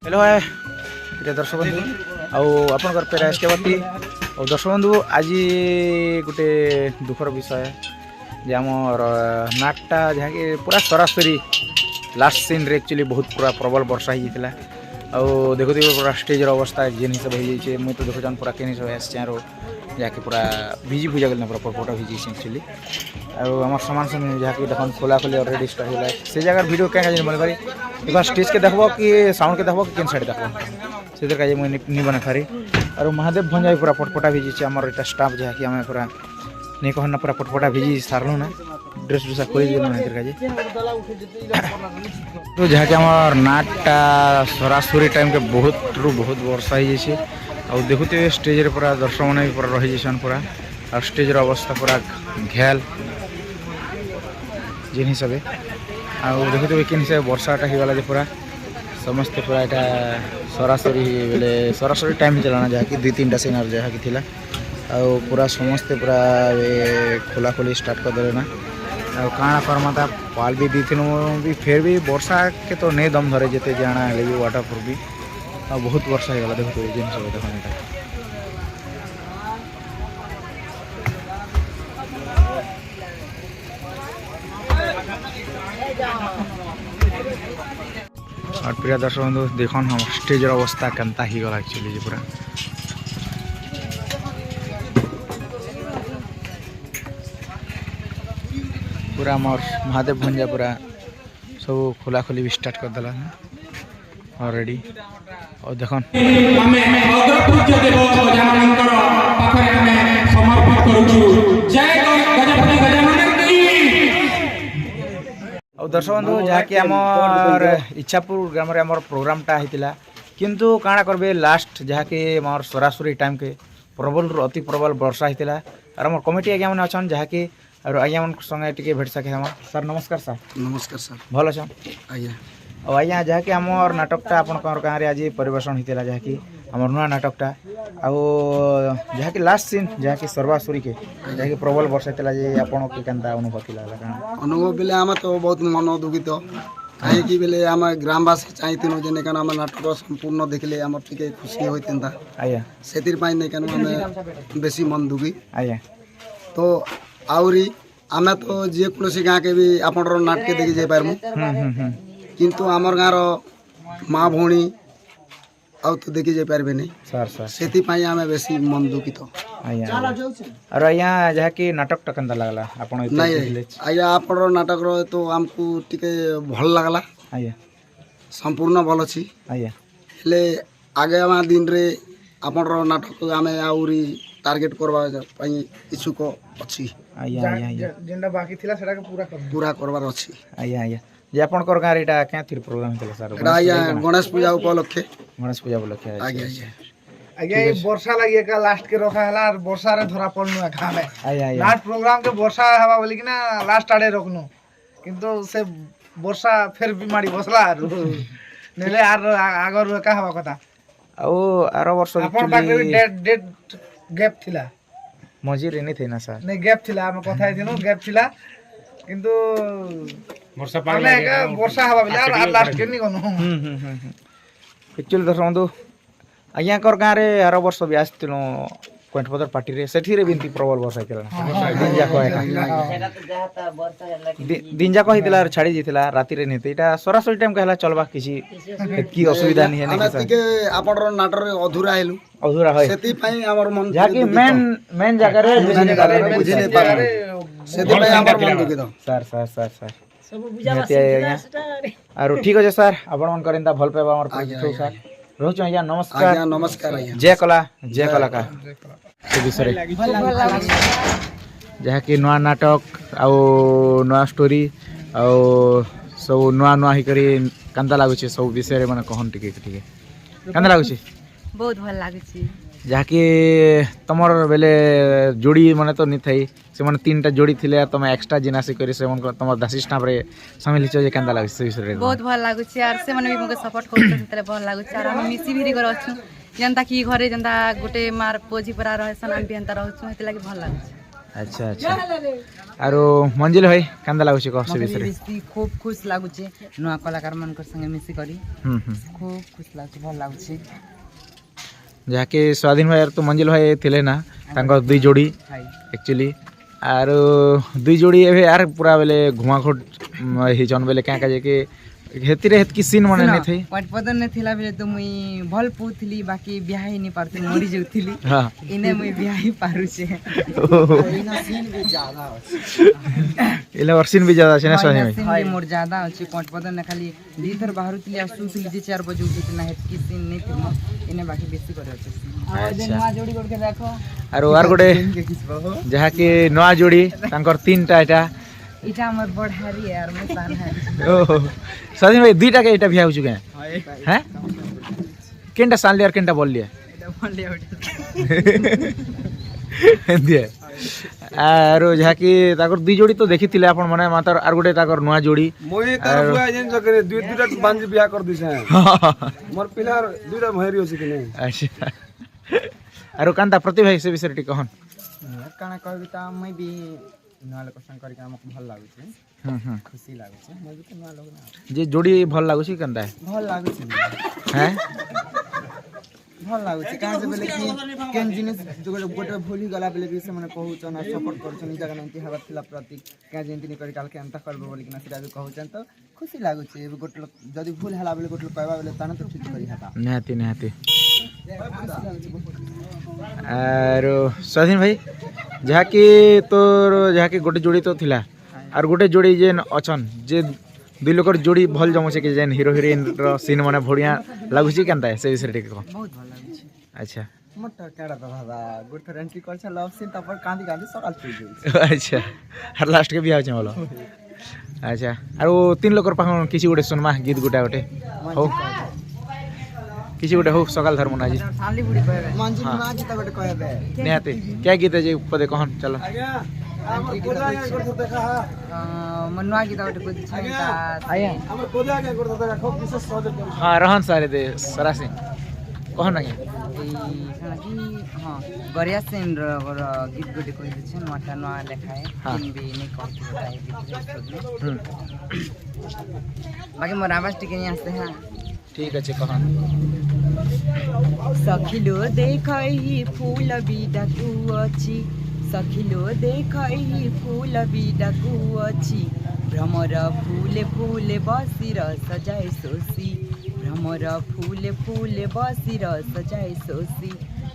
Hello है प्रिय दर्शक बंधु आपर पेरा एसकेवती और दर्शक बंधु आज गोटे दुखर विषय जे आमर नाटटा जहाँकि पूरा सरासरी लास्ट सीन रे एक्चुअली बहुत पूरा प्रबल वर्षा होता आउ देखुथे पूरा स्टेजर अवस्था जेन हिसाब हो जाए मुझे तो देखुन पूरा केन हिसाब आसो जहाँकि पूरा भिजी भुजा गल पूरा फोटो भिजी एक्चुअली आम सामान सामान जहाँकि देख खोला खोली अलरेडी स्टार्ट होगा से जगह वीडियो क्या बोल पारी एक स्टेज के देखो कि साउंड के देखो कि केन साइड देखो से का मुझे नहीं बना खारी और महादेव भंजा पूरा पटपटा भिजी आमर यहाँ स्टाफ जहाँकि आम पूरा नहीं कहना पूरा पटपटा भिजी सारू ना ड्रेस ड्रेसा खोल तो जहाँकि आमर नाटटा सरासरी टाइम के बहुत वर्षा हो जाए और देखुते स्टेज रे पूरा दर्शक मैंने भी पूरा रही जान पूरा और स्टेज अवस्था पूरा घेल जिन हिसाब आउ देखुते कि हिसाब वर्षाटा होगला पूरा समस्ते पूरा यहाँ सरासरी बेले सरासरी टाइम चलाना जहाँकि दुई तीन सीनार जहाँकि थिला आउ पूरा समस्ते पूरा खोला खोली स्टार्ट करदे ना काଣା करमा था पाल भी दी भी फिर भी वर्षा के तो नहीं दम धरे जिते जाना है भी वाटर प्रूफ भी बहुत वर्षा होगा देखो जिन सब देखो और प्रिय दर्शक बंधु देखन हम स्टेजर अवस्था केनता ही गला एक्चुअली पूरा पूरा मोर महादेव भंजा पूरा सब खोला खोली भी स्टार्ट कर देला ऑलरेडी और देखन और दर्शक बंधु जहाँकि आमर इच्छापुर ग्राम आमर प्रोग्रामटा होता किंतु काଣା करबे लास्ट जहाँकि आमर सरासरी टाइम के प्रबल अति प्रबल वर्षा होता और आम कमिटी आज्ञा मैंने अच्छा जहाँकि और आज्ञा मन संगे टिके भेट सके हम सर नमस्कार सर नमस्कार सर भल अच्छा आज्ञा और आज्ञा जहाँकि आमर नाटकटा आपन गाँव आज परिवेशन होता जहाँकि आमर नुआ नाटकटा आउ जहाँकि लास्ट सीन जहाँकि सर्वासुरी के जहाँकि प्रबल वर्षा होता जे आपन के केनता अनुभव थिला अनुभव बेले आम तो बहुत मन दुखित कहीं बेले आम ग्रामवासी चाहिए जे नहीं आम नाटक संपूर्ण देखले आम टिके खुशी होता आज्ञा से नहीं बेसी मन दुखी आज्ञा तो आउरी आम तो जेकोसी गाँ के भी आप नाटक देखी जाई पारमु किंतु आमर गाँव माँ भौणी आउ तो देखी जाई पारबे नहीं सर सर सेति पई आमे बेसी मन दुखित आज्ञा और आज्ञा जहाँकि नाटकटा केनता लागला आपन नहीं आज्ञा आप नाटक तो आमको टिके भल लागला आज्ञा संपूर्ण भल अछि आज्ञा हेले आगे दिन रे आपन नाटक आमे आउरी टार्गेट करबा पई इच्छुक अछि आज्ञा आज्ञा जेंडा बाकी थिला सेटा के पूरा करबार अछि आज्ञा आज्ञा जे आपनकर गाँव एटा क्या थी प्रोग्राम थिला सर एटा आज्ञा गणेश पूजा उपलक्षे गणेश पूजा उपलक्षे आज्ञा आज्ञा ये वर्षा लगी का लास्ट के रखा हला और वर्षा रे धरा पड़नु खा में आज्ञा आज्ञा लास्ट प्रोग्राम के वर्षा हवा बोली कि ना लास्ट आड़े रखनु किंतु से वर्षा फिर बीमारी बसला नेले आर आगर का हवा कथा आउ आर वर्ष अपन पाके भी डेट गैप थिला मजीर नहीं थे ना सर नहीं गैप थिला हम कथा थिनो गैप थिला किंतु वर्षा पाले वर्षा हवा बोली और लास्ट के नहीं कोनो एक्चुअली दर्शक बंधु आज्ञा कर गाँव रे आर वर्ष भी आसतिलो कोंठपदर पार्टी रे सेठी रे बिनती प्रबल वर्षा होइतला दिन जाक होइतला छाड़ी जेतला राति रे नेते एटा सरासरी टाइम कहला चलबा किसी की असुविधा नहीं है आमे तिके आपन नाटर अधूरा हेलु अधूरा है सेति पई हमर मन जाकी मेन जगह रे बुझि नहीं पारे सेति पई हमर मन दुखित सर सर सर सर सब बुझा आरो ठीक है सर आपण मन करिंदा भल पेबा हमर प्रोजेक्ट सर रोच आज्ञा नमस्कार आज्ञा नमस्कार आज्ञा जय कला का से विषय जहाँकि नुआ नाटक आउ नुआ स्टोरी आउ सब नुआ नुआ ही करी केनता लागुचे सब विषय माने कहन टिके केनता लागुचे बहुत भल लागुचे जहाँकि तमर बेले जोड़ी माने तो नहीं थई से माने तीन टा जोड़ी थिले तुम एक्स्ट्रा जिनासी करी से मन तमर दासी स्टाफ रे शामिल हिचो जे केनता लागुचे विषय बहुत भल लागुचे और से माने भी मके सपोर्ट करते तले भल लागुचे और हम मिसी भी कर अछु जनता की घरे जनता गोटे मार पोजी परा रहसन हम भी अंतर रहछु हेते लागि भल लागुचे अच्छा अच्छा आरो मंजिल भाई कांदा लागुछ कह से विषय बेसी खूब खुश लागुचे नुआ कलाकार मानकर संगे मिसी करी खूब खुश लागुचे भल लागुचे ଯାହାକି ସ୍ୱାଧୀନ ଭାଇ ତ ମଞ୍ଜିଲ ଭାଇ ଥିଲେ ନା ତାଙ୍କ ଦୁଇ ଯୋଡ଼ି एक्चुअली आरो ଦୁଇ ଯୋଡ଼ି ଏବେ ଆର ପୁରା ବେଲେ ଘୁମାଘୋଟ ହେଇଛନ୍ ବେଲେ କାଁ କାଜେ के हेतिरे हेतकी सीन मने नै थई वाट पदन ने थिला बेले तो मुई भल पुथली बाकी बियाह ही नहीं पारती मरी जाउथली हां इने मुई बियाह ही पारु छे इना सीन भी ज्यादा इले और सीन भी ज्यादा छे ना सही में सीन भी मोर ज्यादा अछि वाट पदन ने खाली दी थर बाहरुतली आ सुतली जे 4 बजे उठित ना हेतकी सीन नहीं थी इने बाकी बेसी करे अछि अच्छा नवा जोड़ी करके देखो आरो आर गोटे ଯାହାକି ନवा जोड़ी तांकर तीनटा एटा इटा हमर बड़हारी है और मैं सानहारी ओहो स्वाधीन भाई दुईटा के एटा बियाह हो चुके हैं केनटा साल लिया और केनटा बोल लिया इटा बोले उठे दिए आरो ଯାହାକି ତାଙ୍କର ଦୁଇ ଯୋଡ଼ି ତ ଦେଖିଥିଲେ ଆପଣ ମାନେ ମାତ୍ର ଆର ଗୋଟେ ତାଙ୍କର ନୂଆ ଯୋଡ଼ି मोई तार बुआ जेन जकरे दुई दुईटा बांझ बियाह कर दिसे मोर पिलार दुईटा भैरी अछि कि नहीं अच्छा आरो कांता प्रतिभा से विषय टी कहन काना कहबी त मैं भी नुआ लोक संग करके हमको भल लागुचे खुशी लागुचे मैं भी तो नुआ लोक ना जे जोड़ी भल लागुछि कांता भल लागुचे हैं भल लागुचे काहे से बोले कि केन जिनिस जो गोटे भूली गला बेले भी से मने कहउचन आ सपोर्ट करछन ई जगह नहीं हवा थिला प्रति का जेंति नि करी काल के अंत करबो बोली कि ना सेटा भी कहउचन तो खुशी लागुचे गोटे लोक जदी भूल हला बेले गोटे लोक कहबा बेले ताने तो ठीक करी हता निहाती निहाती आरो स्वाधीन भाई ଯାହାକି तोर ଯାହାକି गोटे जोड़ी तो थिला आर गोटे जोड़ी जेन अछन जे दुई लोकर जोड़ी भल जमछे कि जेन हीरो हिरोइन रो सीन माने बढ़िया लागुछि केनता से विषय टी कह बहुत भल लागुचे अच्छा मोट केडा त बाबा गोटे एंट्री करछ लव सीन तपर कांदी कांदी सकाल चुई जाई अच्छा हर लास्ट के बियाह छ बोलो अच्छा आरो तीन लोकर पाखन किछि गोटे सुनमा गीत गोटा गोटे हो किसी गोटे हो सकाल धर्म नाजी साली बुड़ी कहबे मंजी ना जी त गोटे कहबे निहाती क्या गीत है जे पदे कहन चलो मनुआ की गोटे कोइ छै ता आया हमर कोदा के करत देखा खूब विशेष सहयोग कर हां रहन सारे दे सरासी कहन ना ए खाना कि हां गरिया सेन र गीत गोटे कोइ छै नटा नवा लेखाए तीन भी नहीं कहती बताए गीत बाकी मोर आवाज टिके नहीं आसे हां ठीक अछि कहन सखिलो देखहि फूल बिडाकु अछि सखिलो देखहि फूल बिडाकु अछि भ्रमर फूले फूले बसिर सजाए सोसी भ्रमर फूले फूले बसिर सजाए सोसी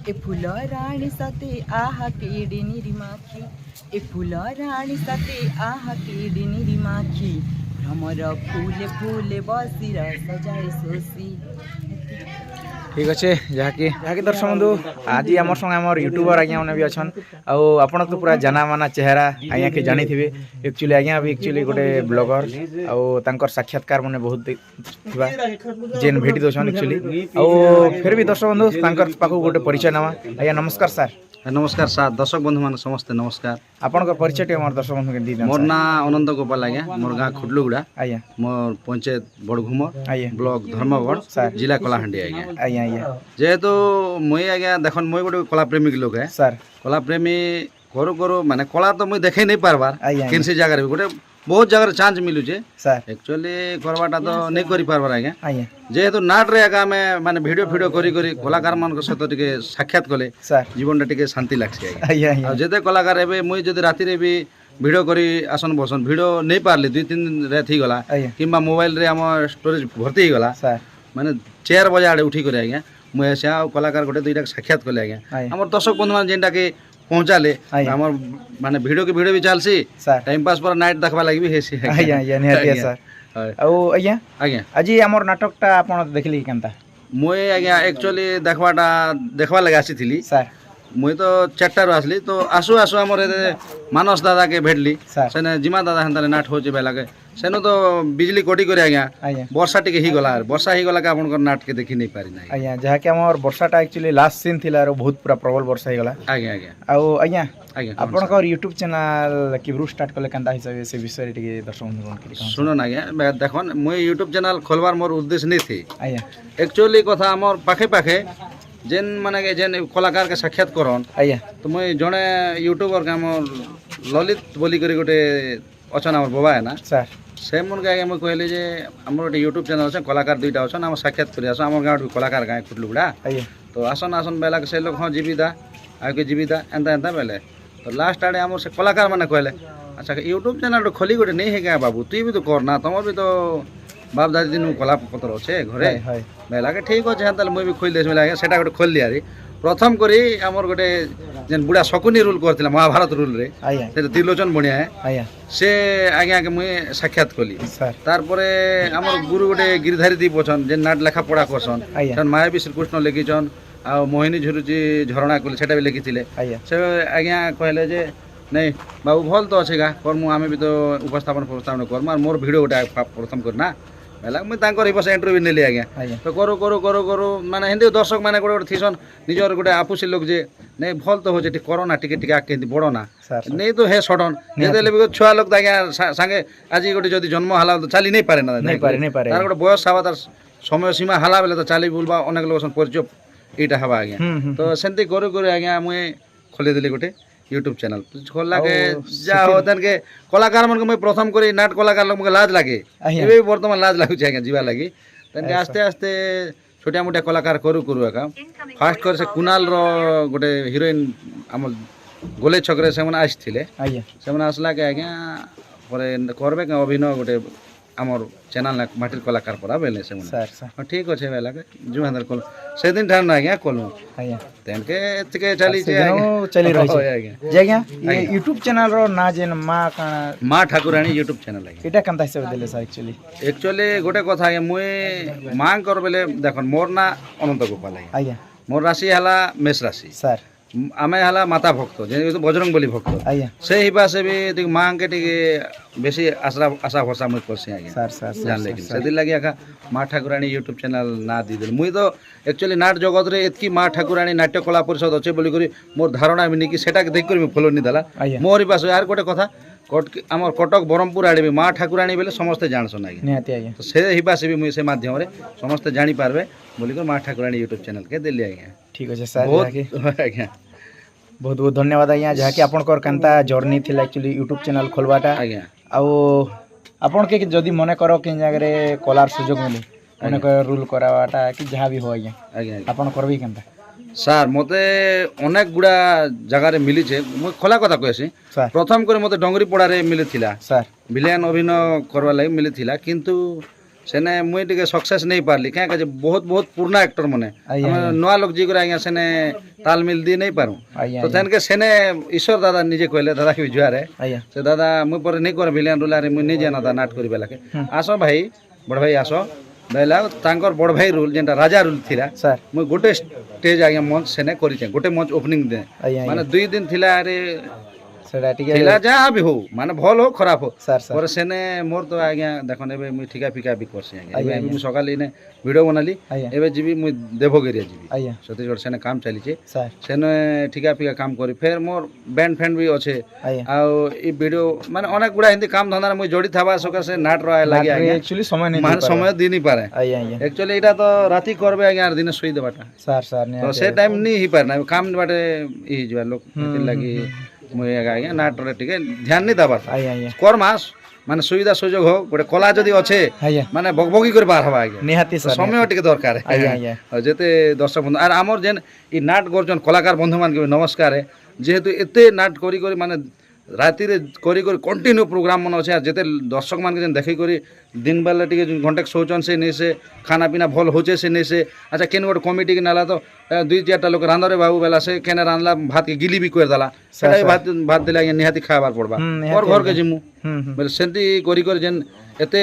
ए फूल रानी सते आहा केडी निरिमाखी ए फूल रानी सते आहा केडी निरिमाखी भ्रमर फूले फूले बसिर सजाए सोसी ठीक अच्छे जहाँकि दर्शक बंधु आज आम संगे आम यूट्यूबर आज्ञा मैंने भी अच्छा आप तो पूरा जाना माना चेहरा आज्ञा के जानी थे एक्चुअली आज्ञा भी एक्चुअली गोटे ब्लॉगर आउर साक्षात्कार मैंने बहुत जेन भेटी दौन एक्चुअली फिर भी दर्शक बंधु पाखक गोटे परिचय नवा आज्ञा नमस्कार सर नमस्कार सार दर्शक बंधु मान समस्ते नमस्कार आपण परिचय मोर दर्शक बंधु के मोर ना अनंत गोपाल आज्ञा मोर गाँ खुडलुगुड़ा आज्ञा मोर पंचायत बड़घुमर आज्ञा ब्लॉक धर्मगढ़ जिला कलाहांडी आज्ञा आज्ञा आज्ञा जेहेतु मुई आज्ञा देखन मुई गोटे कला प्रेमिक लोक है सर कला प्रेमी करू करू माने कला तो मुई देखे नहीं पारबार आज्ञा केनसी जगह गोटे बहुत जगह चांस मिलुचे सर एक्चुअली करवाटा तो नहीं करि पारबार आज्ञा आज्ञा जेहेतु नाट रे आगा में माने वीडियो फीडियो करी करी कलाकार मान सहित टिके साक्षात कले सर जीवन टिके शांति लागছে आज्ञा आज्ञा आज्ञा आ जेते कलाकार एबे मुई जदि राति रे भी वीडियो करी आसन बसन वीडियो नहीं पारली 2-3 रात ही गला आज्ञा किंबा मोबाइल रे हम स्टोरेज भर्ती ही गला सर माने 4 बजे आडे उठी करे आज्ञा मुई से कलाकार गोटे दुईटा साक्षात कले आज्ञा हमर दर्शक बंधु मान जेनटा के पहुंचाले हमर माने वीडियो भी चलसी सर टाइम पास पर नाइट देखबा लागि भी हेसी आज्ञा आज्ञा निहाती सर आज्ञा आज्ञा आज आमर नाटकटा आपण देखली केनता मुई आज्ञा एक्चुअली देखबा लागि आसीथिली सर मुई तो 4टा आसली तो आसु आसु हमर मानस दादा के भेटली सर सेने जिमा दादा हंतारे नाट होचे बेला के सेनो तो बिजली कोटी करे आज्ञा आज्ञा वर्षा टिके ही गला वर्षा ही गला के आपनकर नाट के देखि नहीं पारि नाही आज्ञा जहाँकि आमर वर्षाटा एक्चुअली लास्ट सीन थिला बहुत पूरा प्रबल वर्षा ही गला आज्ञा आज्ञा आज्ञा आज्ञा आपनकर यूट्यूब चैनल केब्रु स्टार्ट कले केनता हिसाब से विषय टिके दर्शक बंधु के सुनो ना आज्ञा देखन मुई यूट्यूब चैनल खोलवार मोर उद्देश्य नहीं थी आज्ञा एक्चुअली कथा हमर पाखे पाखे ଯେନ୍ ମାନେ କି ଯେନ୍ କଳାକାରକେ ସାକ୍ଷାତ କରନ୍ ଆଜ୍ଞା ତ ମୁଇଁ ଜଣେ ୟୁଟ୍ୟୁବର କେ ଆମର ଲଲିତ ବୋଲିକରି ଗୋଟେ ଅଛନ୍ ଆମର ବୋବା ନା ସାର୍ ସେ ମନକେ ଆଜ୍ଞା ମୁଇଁ କହିଲି ଯେ ଆମର ଗୋଟେ ୟୁଟ୍ୟୁବ ଚ୍ୟାନେଲ୍ ଅଛେ କଳାକାର ଦୁଇଟା ଅଛନ୍ ଆମର ସାକ୍ଷାତ କରି ଆସ ଆମର ଗାଁ କଳାକାର ଗାଁ କୁଟଲୁଗୁଡ଼ା ଆଜ୍ଞା ତ ଆସନ୍ ଆସନ୍ ବେଲା ସେ ଲୋକ ହଁ ଯିବି ଦା ଆଉକେ ଯିବି ଦା ଏନ୍ତା ଏନ୍ତା ବେଲେ ତ ଲାଷ୍ଟ ଆଡ଼େ ଆମର ସେ କଳାକାର ମାନେ କହିଲେ ଆଚ୍ଛା ୟୁଟ୍ୟୁବ ଚ୍ୟାନେଲ୍ ଖୋଲି ଗୋଟେ ନେଇ ହେ ଗାଁ ବାବୁ ତୁଇ ବି ତ କର ନା ତମର ବି ତ ବାପ ଦାଦି ଦିନ କଲା ପତ୍ର ଅଛେ ଘରେ হয় ବେଲାକେ ଠିକ୍ ଅଛେ ତାହେଲେ ମୁଇଁ ବି ଖୋଲି ଦେସି ବେଲେ ଆଜ୍ଞା ସେଟା ଗୋଟେ ଖୋଲିଲି ଆରି ପ୍ରଥମ କରି ଆମର ଗୋଟେ ଯେନ୍ ବୁଢ଼ା ଶକୁନି ରୁଲ୍ କରିଥିଲା ମହାଭାରତ ରୁଲ୍ରେ ଆଜ୍ଞା ସେ ତ୍ରିଲୋଚନ ବଣିଆ ଆଜ୍ଞା ସେ ଆଜ୍ଞାକେ ମୁଇଁ ସାକ୍ଷାତ କଲି ସାର୍ ତାରପରେ ଆମର ଗୁରୁ ଗୋଟେ ଗିରିଧାରୀ ଦୀପ ଅଛନ୍ ଯେନ୍ ନାଟ ଲେଖା ପଢ଼ା କରସନ୍ ଆଜ୍ଞା ସେମାନେ ମାୟାବୀ ଶ୍ରୀକୃଷ୍ଣ ଲେଖିଛନ୍ ଆଉ ମୋହିନୀ ଝୁରୁଚି ଝରଣା କଲି ସେଟା ବି ଲେଖିଥିଲେ ଆଜ୍ଞା ସେ ଆଜ୍ଞା କହିଲେ ଯେ ନାଇଁ ବାବୁ ଭଲ ତ ଅଛେ ଗା କର୍ମୁ ଆମେ ବି ତ ଉପସ୍ଥାପନ କର୍ମୁ আর মোর ভিডিও গোটা প্রথম করি না বেলা মুই তাঙ্কর এই বসে ইন্টারভিউ নেলি আজ্ঞা আଜ୍ଞା তো করু করু করু করু মানে হিন্দি দর্শক মানে গোটে গোটে থিসন নিজর গোটে আপুসি লোক যে নেই ভাল তো হচ্ছে ঠিক করো না টিকে টিকে আগে কিন্তু বড় না ସାର୍ নেই তো হে সডন যেতে বি ছুয়া লোক তো আজ্ঞা সাঙ্গে আজি গোটে যদি জন্ম হালা তো চালি নেই পারে না নেই পারে তার গোটে বয়স হওয়া তার সময় সীমা হালা বেলে তো চালি বুলবা অনেক লোক পরিচয় এইটা হবা আজ্ঞা হুম হুম তো সেমতি করে করে আজ্ঞা মুই খোলি দেলি গোটে यूट्यूब चैनल खोललाके ଆଉ जा हो तनके कलाकार मन को मैं प्रथम करी नाट कलाकार लोग लाज लागे ଆଜ୍ଞା एबे वर्तमान लाज लागु छै जीवा लागी तनके आस्ते आस्ते छोटिया मोटिया कलाकार करू करू का फास्ट कर से कुणाल रो गोटे हीरोइन हम गोले छकरे से मन आइथिले ଆଜ୍ଞା से मन आसला के आज्ञा परे करबे के अभिनय गोटे हमर चैनल माटिर कलाकार परा बेले से मन ସାର୍ ସାର୍ ठीक अच्छे बेला के जो अंदर कोल से दिन ठान आज्ञा कोलू ଆଜ୍ଞା तनके एतके चली छै चली रही हो है आज्ञा जे आज्ञा ये यूट्यूब चैनल रो ना जेन माँ काଣା माँ ठाकुराणी यूट्यूब चैनल है এটা কেনতা হিসাবে দেলে স্যার एक्चुअली एक्चुअली गोटे कथा है मुई माँ कर बेले देख मोर ना अनंत गोपाल है ଆଜ୍ଞା मोर राशि हला मेष राशि ସାର୍ आमे हला माता भक्त जे बजरंग बली भक्त ଆଜ୍ଞା से हिबा से भी टिक माँ के टिके बेसी आशा भरसा मुझ करसी आगे ସାର୍ ସାର୍ जान लेकिन से दिन लगी आखा माँ ठाकुराणी यूट्यूब चैनल ना दी दिल मुई तो एक्चुअली नाट जगत रे एतकी माँ ठाकुराणी नाट्य कला परिषद अच्छे बोली करी मोर धारणा भी नहीं कि सेटा के देख कर मैं फॉलो नहीं देला ଆଜ୍ଞା मोर पास यार गोटे कथा आमर कटक ब्रह्मपुर आड़े भी माँ ठाकुराणी बेले समस्ते जानसन आगे ନିହାତି ଆଜ୍ଞା तो से हिबा से भी मुझे से माध्यम रे समस्ते जानी पारबे बोली कर माँ ठाकुराणी यूट्यूब चैनल के दिल्ली आज्ञा ଠିକ ଅଛି ସାର୍ बहुत ଯାହାକି आज्ञा ବହୁତ ବହୁତ ଧନ୍ୟବାଦ ଆଜ୍ଞା ଯାହାକି ଆପଣଙ୍କର କେନ୍ତା ଜର୍ଣ୍ଣି ଥିଲା ଆକ୍ଚୁଆଲି ୟୁଟ୍ୟୁବ୍ ଚ୍ୟାନେଲ୍ ଖୋଲବାଟା आज्ञा ଆଉ ଆପଣକେ ଯଦି ମନେ କର କେନ୍ ଜାଗାରେ କଲାର ସୁଯୋଗ ମିଳେ ମନେ କର ରୁଲ୍ କରାବାଟା କି ଯାହା ବି ହଉ ଆଜ୍ଞା आज्ञा ଆପଣ କରବି କେନ୍ତା ସାର୍ ମତେ ଅନେକ ଗୁଡ଼ା ଜାଗାରେ ମିଳିଛେ ମୁଁ ଖୋଲା କଥା କହିସି ସାର୍ ପ୍ରଥମ କରି ମତେ ଡଙ୍ଗରି ପଡ଼ାରେ ମିଳିଥିଲା ସାର୍ ଭିଲିଆନ ଅଭିନୟ କରବା ଲାଗି ମିଳିଥିଲା କିନ୍ତୁ ସେନେ ମୁଇଁ ଟିକେ ସକ୍ସେସ୍ ନେଇ ପାରିଲି କାଁ କାଜେ ବହୁତ ବହୁତ ପୁରୁଣା ଆକ୍ଟର ମାନେ ଆଜ୍ଞା, ଆମେ ନୂଆ ଲୋକ ଯିକରି ଆଜ୍ଞା ସେନେ ତାଲମିଲ ଦେଇ ନେଇ ପାରୁ ଆଜ୍ଞା ତ ତେଣକେ ସେନେ ଈଶ୍ୱର ଦାଦା ନିଜେ କହିଲେ ଦାଦା କି ଜୁଆରେ ଆଜ୍ଞା ସେ ଦାଦା ମୁଇଁ ପରେ ନେଇ କରେ ଭିଲିଆନ ରୋଲାରେ ମୁଇଁ ନିଜେ ନା ନାଟ କରିବେ ଲାଗେ ଆସ ଭାଇ ବଡ଼ ଭାଇ ଆସ ବେଲା ତାଙ୍କର ବଡ଼ ଭାଇ ରୁଲ୍ ଯେନ୍ଟା ରାଜା ରୁଲ୍ ଥିଲା ସାର୍ ମୁଇଁ ଗୋଟେ ଷ୍ଟେଜ୍ ଆଜ୍ଞା ମଞ୍ଚ ସେନେ କରିଛେ ଗୋଟେ ମଞ୍ଚ ଓପନିଂ ଦେ ଆଜ୍ଞା ମାନେ 2 ଦିନ ଥିଲା ଆରେ ସେଟା ଟିକେ ଥିଲା ଯାହା ବି ହଉ ମାନେ ଭଲ ହଉ ଖରାପ ହଉ ସାର୍ ସାର୍ ପରେ ସେନେ মোর তো আজ্ঞা দেখুন এবে মুই ঠিকা ফিকা বি করছি আজ্ঞা আজ্ঞা, এবে আজ্ঞা। মুই সকালে ইনে ভিডিও বানালি আজ্ঞা এবে যাবি মুই দেবগিরিয়া যাবি আজ্ঞা ছত্তিশগড় সেনে কাম চালিছে ସାର୍ সেনে ঠিকা ফিকা কাম করি ফের মোর ব্যান্ড ফ্যান্ড বি আছে ଆଜ୍ଞା ଆଉ ଇ ভিডিও মানে অনেক গুড়া হিন্দি কাম ধন্দারে মুই জড়ি থাবা সকাশে নাট রয় লাগি আজ্ঞা ଆକ୍ଚୁଆଲି ସମୟ ନେଇ মানে সময় দি নি পারে ଆଜ୍ଞା ଆଜ୍ଞା একচুয়ালি এটা তো রাতি করবে আজ্ঞা আর দিনে শুই দেবাটা ସାର୍ ସାର୍ তো ନିହାତି সে টাইম নি হি পারে না কাম বাটে ই যা লোক লাগি মুই আজ্ঞା নাটরে টিকে ধ্যান নি দেবা ଆଜ୍ଞା ଆଜ୍ଞା করমাস মানে সুবিধা সুযোগ হোক গোটে কলা যদি অছে ଆଜ୍ଞା মানে বকবকি করে বার হবা আগে ନିହାତି তো ସାର୍ সময় টিকে দরকার ଆଜ୍ଞା ଆଜ୍ଞା যেতে দর্শক বন্ধু আর আমার যেন ই নাট করছেন কলাকার বন্ধু মানকে নমস্কার যেহেতু এতে নাট করি করি মানে রাতিরে করি করি কন্টিনিউ প্रोग्राम मन अच्छे যেতে দর্শক মানকে যেন দেখি করি দিন বেলা টিকে ঘন্টা শৌচন সে নেই সে খানা পিনা ভল হচ্ছে সে নেই সে আচ্ছা কেন গোটে কমিটি কি নালা তো 2-4টা লোক রান্ধরে বাবু বেলা সে কেন রান্ধলা ভাত কে গিলি বি করে দেলা সেটাই ভাত ভাত দিলে আগে নিহাতি খাবার পড়বা ওর ঘরকে জিমু হুম হুম ବୋଲେ ସେମିତି କରି କରି ଯେନ୍ ଏତେ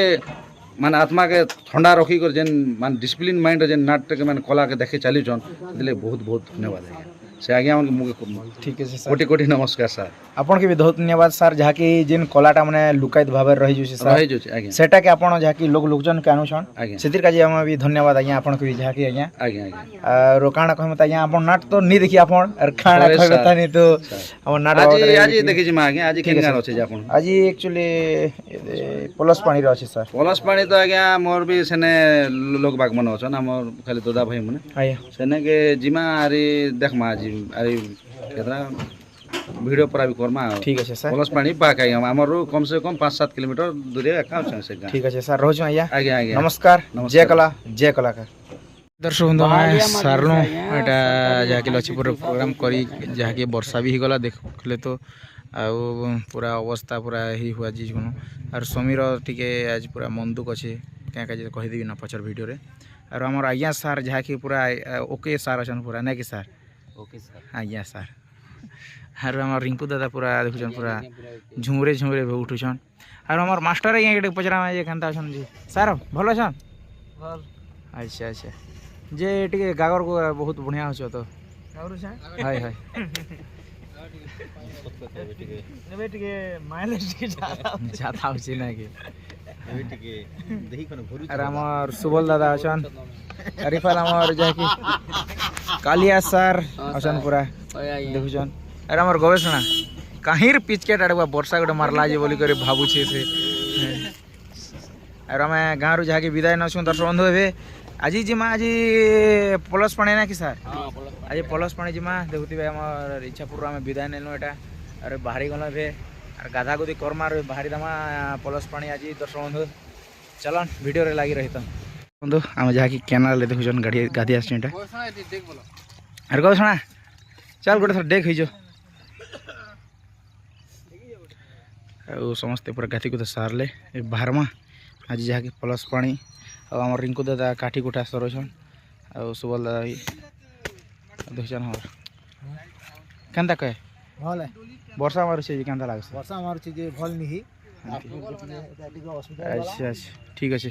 ମାନେ ଆତ୍ମାକେ ଥଣ୍ଡା ରଖିକରି ଯେନ୍ ମାନେ ଡିସିପ୍ଲିନ୍ ମାଇଣ୍ଡରେ ଯେନ୍ ନାଟକେ ମାନେ କଲାକେ ଦେଖି ଚାଲିଛନ୍ ସେଥିଲାଗି ବହୁତ ବହୁତ ଧନ୍ୟବାଦ ଆଜ୍ଞା ସେ ଆଜ୍ଞା ମାନଙ୍କୁ ମୁଖେ ଠିକ୍ ଅଛି ସାର୍ କୋଟି କୋଟି ନମସ୍କାର ସାର୍ ଆପଣଙ୍କୁ ବି ବହୁତ ଧନ୍ୟବାଦ ସାର୍ ଯାହାକି ଯେନ୍ କଲାଟା ମାନେ ଲୁକାୟିତ ଭାବରେ ରହିଯାଉଛି ସାର୍ ରହିଯାଉଛି ଆଜ୍ଞା ସେଟାକେ ଆପଣ ଯାହାକି ଲୋକଜନକେ ଆଣୁଛନ୍ ଆଜ୍ଞା ସେଥିର୍ କାଜି ଆମେ ବି ଧନ୍ୟବାଦ ଆଜ୍ଞା ଆପଣଙ୍କୁ ବି ଯାହାକି ଆଜ୍ଞା ଆଜ୍ଞା ଆଜ୍ଞା ଆରୁ କାଣା କହିମୁ ତ ଆଜ୍ଞା ଆପଣ ନାଟ ତ ନି ଦେଖି ଆପଣ ଆର୍ କାଣା ସରେ କହିବେ ସାର୍। ତାନି ତ ଆମ ନାଟ ଆଜି ଦେଖିଛି ମା ଆଜ୍ଞା ଆଜି କେନ୍ ଗାଁ ଅଛି ଯେ ଆପଣ ଆଜି ଆକ୍ଚୁଆଲି ପଲସ ପାଣିରେ ଅଛି ସାର୍ ପଲସ ପାଣି ତ ଆଜ୍ଞା ମୋର ବି ସେନେ ଲୋକ ବାଗ ମାନେ ଅଛନ୍ ଆମର ଖାଲି ଦାଦା ଭାଇ ମାନେ ଆଜ୍ଞା ସେନେକେ ଯିମା ଆରି ଦେଖମା ଆଜି ଆରି କେତେଟା ଭିଡ଼ିଓ ପରା ବି କର୍ମା ଆଉ ଠିକ୍ ଅଛି ସାର୍ ପଲସ ପାଣି ପାଖ ଆଜ୍ଞା ଆମରୁ କମ୍ ସେ କମ୍ 5-7 କିଲୋମିଟର ଦୂରିଆ ଏକା ଅଛନ୍ ସେ ଗାଁ ଠିକ୍ ଅଛି ସାର୍ ରହୁଛୁ ଆଜ୍ଞା ଆଜ୍ଞା ଆଜ୍ଞା ନମସ୍କାର ନମସ୍କାର। ଜୟ କଲା ଜୟ କଲାକାର ଦର୍ଶକ ବନ୍ଧୁ ଆମେ ସାରଲୁ ଏଇଟା ଯାହାକି ଲଛିପୁର ପ୍ରୋଗ୍ରାମ କରି ଯାହାକି ବର୍ଷା ବି ହେଇଗଲା ଦେଖିଲେ ତ ଆଉ ପୁରା ଅବସ୍ଥା ପୁରା ହି ହୁଆ ଯିଛୁଣୁ ଆର୍ ସମୀର ଟିକେ ଆଜି ପୁରା ମନ ଦୁଃଖ ଅଛେ କାଁ କାଜି କହିଦେବି ନା ପଛର ଭିଡ଼ିଓରେ ଆର୍ ଆମର ଆଜ୍ଞା ସାର୍ ଯାହାକି ପୁରା ଓକେ ସାର୍ ଅଛନ୍ ପୁରା ନାଇଁ କି ସାର୍ ओके सर ଆଜ୍ଞା ସାର୍ ଆରୁ ଆମର ରିଙ୍କୁ ଦାଦା ପୁରା ଦେଖୁଛନ୍ ପୁରା ଝୁମରେ ଝୁମରେ ଉଠୁଛନ୍ ଆରୁ ଆମର ମାଷ୍ଟର ଆଜ୍ଞା ଟିକେ ପଚରାମା ଯେ କେନ୍ତା ଅଛନ୍ ଯେ ସାର୍ ଭଲ ଅଛନ୍ ଆଚ୍ଛା ଆଚ୍ଛା ଯେ ଟିକେ ଗାଗରକୁ ବହୁତ ବଢ଼ିଆ ଅଛ ତ ହାଏ ହାଏ ଏବେ ଟିକେ ମାଇଲେଜ ଟିକେ ଯାତା ହଉଛି ନାଇଁ କି ଏବେ ଟିକେ ଦେହି কোন ভরু ଆର୍ ଆମର ସୁବଲ ଦାଦା ଅଛନ୍ ରିଫାଲ ଆମର ଯାହାକି କାଲିଆ ସାର୍ ଅଛନ୍ ପୁରା ଦେଖୁଛନ୍ ଆରେ ଆମର ଗବେଷଣା କାହିଁର ପିଚକେଟ ଆଡ଼େ ବର୍ଷା ଗୋଟେ ମାରଲା ଯେ ବୋଲି କରି ଭାବୁଛେ ସେ ଆର୍ ଆମେ ଗାଁରୁ ଯାହାକି ବିଦାୟ ନେଉଛୁ ଦର୍ଶକ ବନ୍ଧୁ ଏବେ ଆଜି ଯିମା ଆଜି ପଲସ ପାଣି ନା କି ସାର୍ ଆଜି ପଲସ ପାଣି ଯିମା ଦେଖୁଥିବେ ଆମର ଇଚ୍ଛାପୁରରୁ ଆମେ ବିଦାୟ ନେଲୁ ଏଇଟା ଆରେ ବାହାରି ଗଲା ଏବେ ଆର୍ ଗାଧା ଗୁଧି କର୍ମା ଆର୍ ବାହାରି ଦେମା ପଲସ ପାଣି ଆଜି ଦର୍ଶକ ବନ୍ଧୁ ଚଲନ୍ ଭିଡ଼ିଓରେ ଲାଗି ରହିଥାନ୍ ବନ୍ଧୁ ଆମେ ଯାହାକି କେନାଲରେ ଦେଖୁଛନ୍ ଗାଡ଼ି ଗାଧି ଆସିଛୁ ଏଇଟା ଆରେ କହ ଶୁଣା ଚାଲ ଗୋଟେ ଥର ଡେକ୍ ହେଇଛ ଆଉ ସମସ୍ତେ ପୁରା ଗାତି ଗୁଧା ସାରଲେ ଏ ବାହାରମା ଆଜି ଯାହାକି ପଲସ ପାଣି ଆଉ ଆମର ରିଙ୍କୁ ଦାଦା କାଠି କୁଟା ସରଛନ୍ ଆଉ ସୁବଲ ଦାଦା ବି ଦେଖୁଛନ୍ ଆମର କେନ୍ତା କହେ ଭଲ ବର୍ଷା ମାରୁଛେ ଯେ କେନ୍ତା ଲାଗୁଛି ବର୍ଷା ମାରୁଛି ଯେ ଭଲ ନିହି ଆଚ୍ଛା ଆଚ୍ଛା ଠିକ୍ ଅଛି